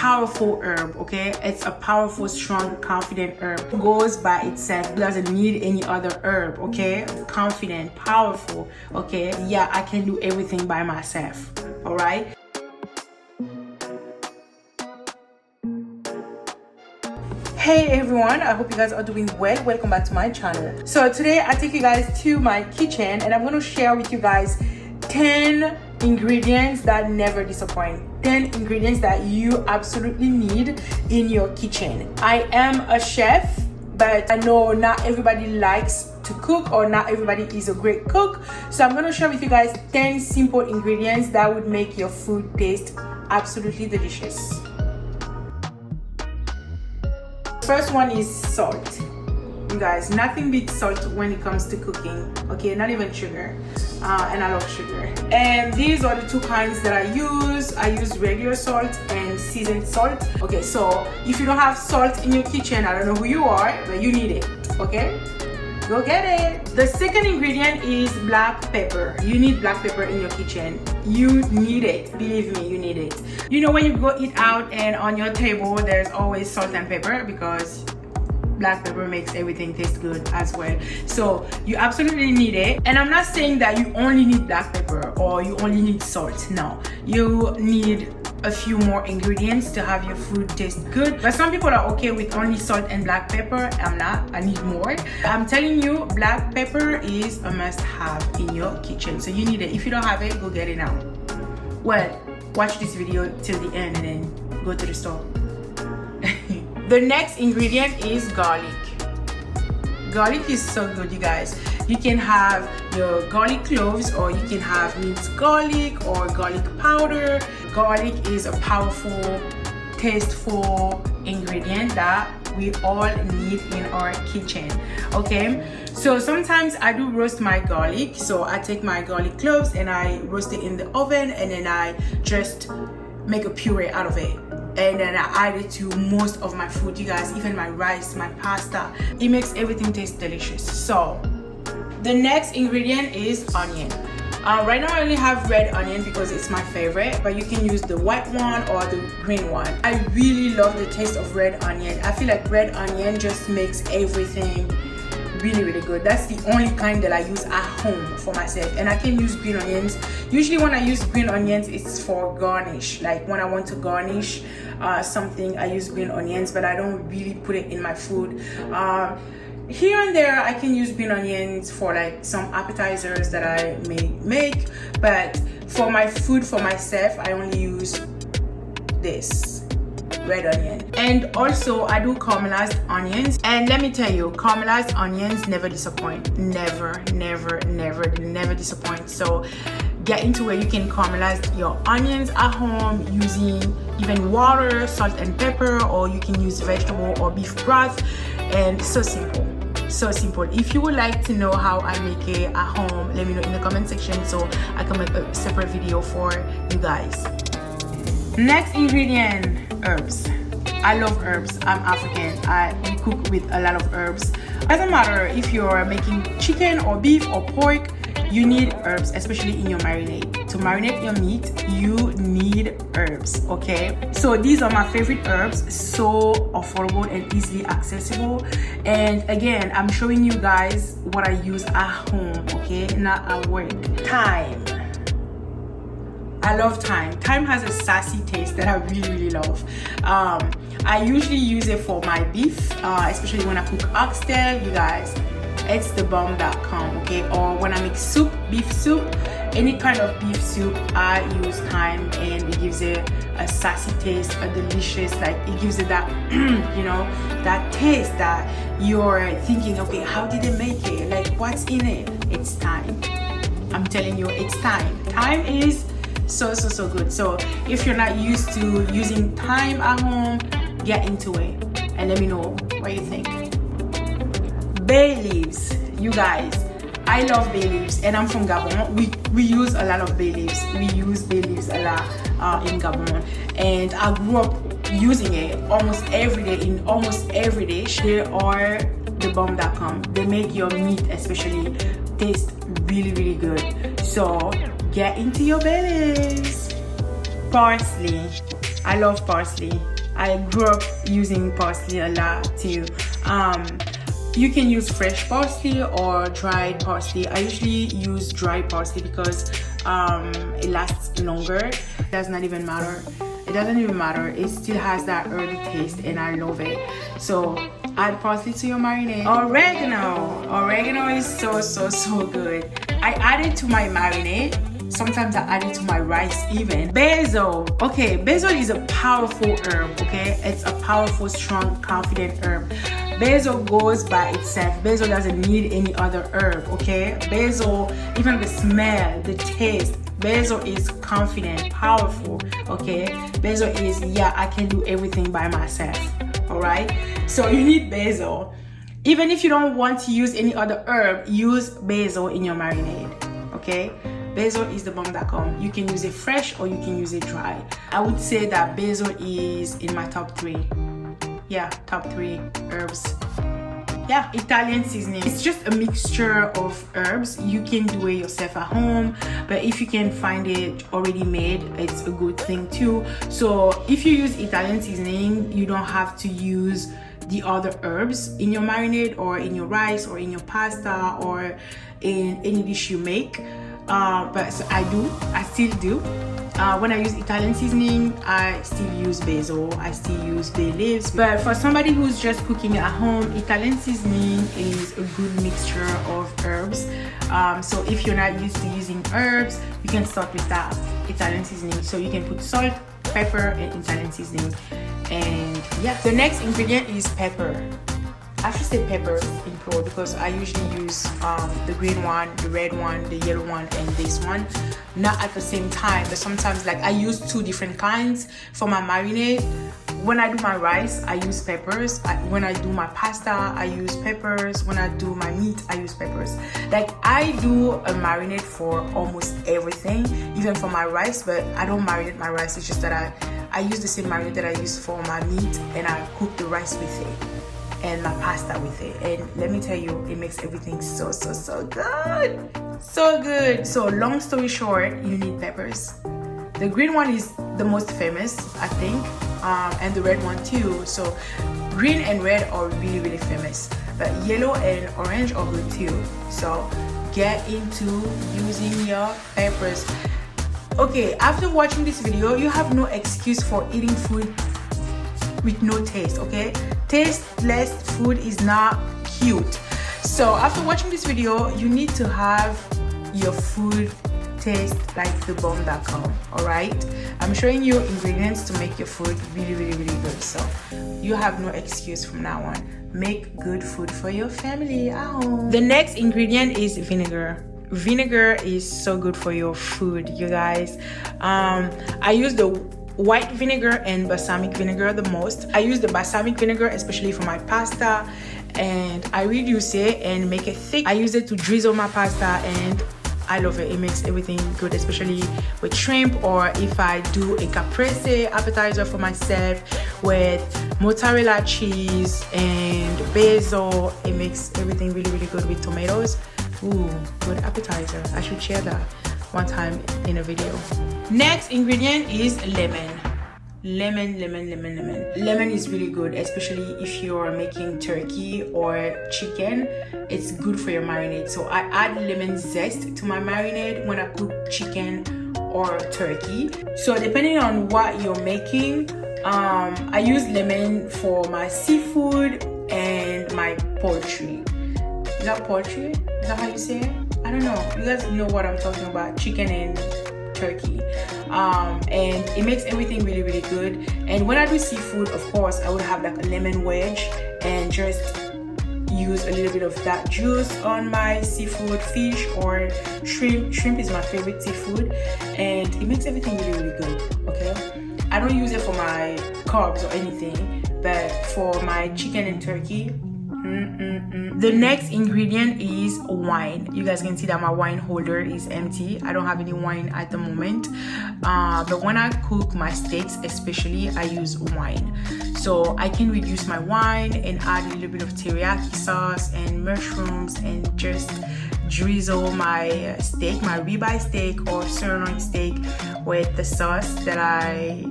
powerful herb, okay? It's a powerful, strong, confident herb. It goes by itself. It doesn't need any other herb, okay? Confident, powerful, okay? Yeah, I can do everything by myself, all right? Hey everyone, I hope you guys are doing well. Welcome back to my channel. So today I take you guys to my kitchen and I'm going to share with you guys 10 ingredients that never disappoint. 10 ingredients that you absolutely need in your kitchen. I am a chef, but I know not everybody likes to cook or not everybody is a great cook. So I'm going to share with you guys 10 simple ingredients that would make your food taste absolutely delicious. First one is salt. You guys, nothing beats salt when it comes to cooking, okay? Not even sugar, and I love sugar. And these are the two kinds that I use. I use regular salt and seasoned salt. Okay, so if you don't have salt in your kitchen, I don't know who you are, but you need it, okay? Go get it. The second ingredient is black pepper. You need black pepper in your kitchen. You need it. Believe me, you need it. You know, when you go eat out and on your table, there's always salt and pepper because black pepper makes everything taste good as well. So you absolutely need it. And I'm not saying that you only need black pepper or you only need salt. No, you need a few more ingredients to have your food taste good. But some people are okay with only salt and black pepper. I'm not. I need more. I'm telling you, black pepper is a must-have in your kitchen. So you need it. If you don't have it, go get it now. Well, watch this video till the end and then go to the store. The next ingredient is garlic. Garlic is so good, you guys. You can have your garlic cloves or you can have minced garlic or garlic powder. Garlic is a powerful, tasteful ingredient that we all need in our kitchen, okay? So sometimes I do roast my garlic. So I take my garlic cloves and I roast it in the oven and then I just make a puree out of it. And then I add it to most of my food, you guys, even my rice, my pasta. It makes everything taste delicious. So the next ingredient is onion. Right now I only have red onion because it's my favorite, but you can use the white one or the green one. I really love the taste of red onion. I feel like red onion just makes everything really good. That's the only kind that I use at home for myself, and I can use green onions. Usually when I use green onions, it's for garnish. Like when I want to garnish something, I use green onions, but I don't really put it in my food. Here and there I can use green onions for like some appetizers that I may make, but for my food, for myself, I only use this red onion. And also I do caramelized onions, and let me tell you, caramelized onions never disappoint. Never disappoint. So get into where you can caramelize your onions at home using even water, salt and pepper, or you can use vegetable or beef broth. And so simple. If you would like to know how I make it at home, let me know in the comment section so I can make a separate video for you guys. Next ingredient, herbs. I love herbs. I'm African. We cook with a lot of herbs. Doesn't matter if you're making chicken or beef or pork, you need herbs, especially in your marinade. To marinate your meat, you need herbs, okay? So these are my favorite herbs, so affordable and easily accessible. And again, I'm showing you guys what I use at home, okay? Not at work. Thyme. I love thyme. Thyme has a sassy taste that I really love. I usually use it for my beef, especially when I cook oxtail, you guys. It's ds.remboundou, okay? Or when I make soup, beef soup, any kind of beef soup, I use thyme, and it gives it a sassy taste, a delicious, like it gives it that, you know, that taste that you're thinking, okay, how did they make it? Like, what's in it? It's thyme. I'm telling you, it's thyme. Thyme is so good. So if you're not used to using thyme at home, get into it and let me know what you think. Bay leaves, you guys, I love bay leaves, and I'm from Gabon. We use a lot of bay leaves. We use bay leaves a lot in Gabon, and I grew up using it almost every day. In almost every dish, they are ds.remboundou. They make your meat especially taste really good. So get into your bay leaves. Parsley, I love parsley. I grew up using parsley a lot too. You can use fresh parsley or dried parsley. I usually use dried parsley because it lasts longer. It does not even matter. It doesn't even matter. It still has that herby taste and I love it. So add parsley to your marinade. Oregano is so good. I add it to my marinade. Sometimes I add it to my rice even. Basil. Okay, basil is a powerful herb, okay? It's a powerful, strong, confident herb. Basil goes by itself. Basil doesn't need any other herb, okay? Basil, even the smell, the taste, basil is confident, powerful, okay? Basil is, yeah, I can do everything by myself, all right? So you need basil. Even if you don't want to use any other herb, use basil in your marinade, okay? Basil is the bomb.com. You can use it fresh or you can use it dry. I would say that basil is in my top 3. Yeah, top 3 herbs. Yeah, Italian seasoning. It's just a mixture of herbs. You can do it yourself at home, but if you can find it already made, it's a good thing too. So if you use Italian seasoning, you don't have to use the other herbs in your marinade or in your rice or in your pasta or in any dish you make. But so I still do. When I use Italian seasoning, I still use basil, I still use bay leaves. But for somebody who's just cooking at home, Italian seasoning is a good mixture of herbs. So if you're not used to using herbs, you can start with that Italian seasoning. So you can put salt, pepper, and Italian seasoning. And yeah, the next ingredient is pepper. I should say pepper in plural because I usually use the green one, the red one, the yellow one, and this one. Not at the same time, but sometimes like I use 2 different kinds for my marinade. When I do my rice, I use peppers. When I do my pasta, I use peppers. When I do my meat, I use peppers. Like I do a marinade for almost everything, even for my rice, but I don't marinate my rice. It's just that I use the same marinade that I use for my meat and I cook the rice with it and my pasta with it, and let me tell you, it makes everything so good, so good. So long story short, you need peppers. The green one is the most famous, I think, and the red one too. So green and red are really famous, but yellow and orange are good too. So get into using your peppers. Okay, after watching this video, you have no excuse for eating food with no taste, okay? Tasteless food is not cute. So after watching this video, you need to have your food taste like the bomb.com, all right? I'm showing you ingredients to make your food really good. So you have no excuse from now on. Make good food for your family at home. The next ingredient is vinegar. Vinegar is so good for your food, you guys. I use the white vinegar and balsamic vinegar the most. I use the balsamic vinegar especially for my pasta, and I reduce it and make it thick. I use it to drizzle my pasta and I love it. It makes everything good, especially with shrimp, or if I do a caprese appetizer for myself with mozzarella cheese and basil. It makes everything really good with tomatoes. Ooh, good appetizer. I should share that one time in a video. Next ingredient is lemon. Lemon is really good, especially if you're making turkey or chicken. It's good for your marinade. So I add lemon zest to my marinade when I cook chicken or turkey. So depending on what you're making, I use lemon for my seafood and my poultry. Is that poultry? Is that how you say it? I don't know. You guys know what I'm talking about. Chicken and turkey. And it makes everything really good. And when I do seafood, of course, I would have like a lemon wedge and just use a little bit of that juice on my seafood, fish or shrimp. Shrimp is my favorite seafood, and it makes everything really good. Okay, I don't use it for my carbs or anything, but for my chicken and turkey. The next ingredient is wine. You guys can see that my wine holder is empty. I don't have any wine at the moment, but when I cook my steaks especially, I use wine. So I can reduce my wine and add a little bit of teriyaki sauce and mushrooms and just drizzle my steak, my ribeye steak or sirloin steak with the sauce that I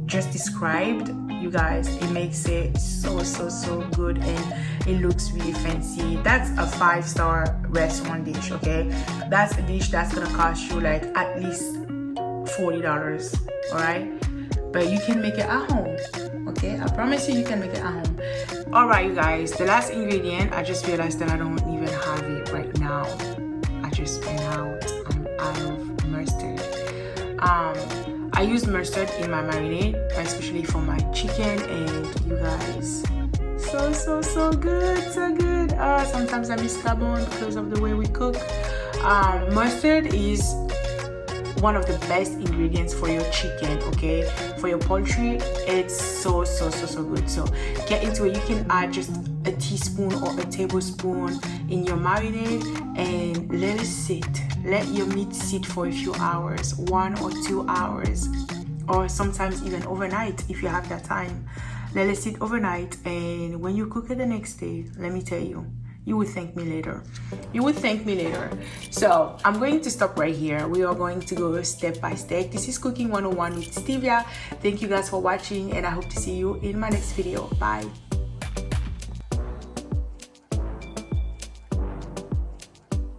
just described. you guys, it makes it so good, and it looks really fancy. That's a 5-star restaurant dish, okay? That's a dish that's gonna cost you like at least $40, all right? But you can make it at home, okay? I promise you can make it at home. All right, you guys, the last ingredient, I just realized that I don't even have it right now. I just ran out. I'm out of mustard. I use mustard in my marinade, especially for my chicken, and you guys, so good, so good. Sometimes I miss carbon because of the way we cook. Mustard is one of the best ingredients for your chicken, okay? For your poultry, it's so good. So get into it. You can add just a teaspoon or a tablespoon in your marinade and let it sit. Let your meat sit for a few hours, 1 or 2 hours, or sometimes even overnight if you have that time. Let it sit overnight, and when you cook it the next day, let me tell you, you will thank me later. You will thank me later. So I'm going to stop right here. We are going to go step by step. This is Cooking 101 with Stevia. Thank you guys for watching, and I hope to see you in my next video. Bye.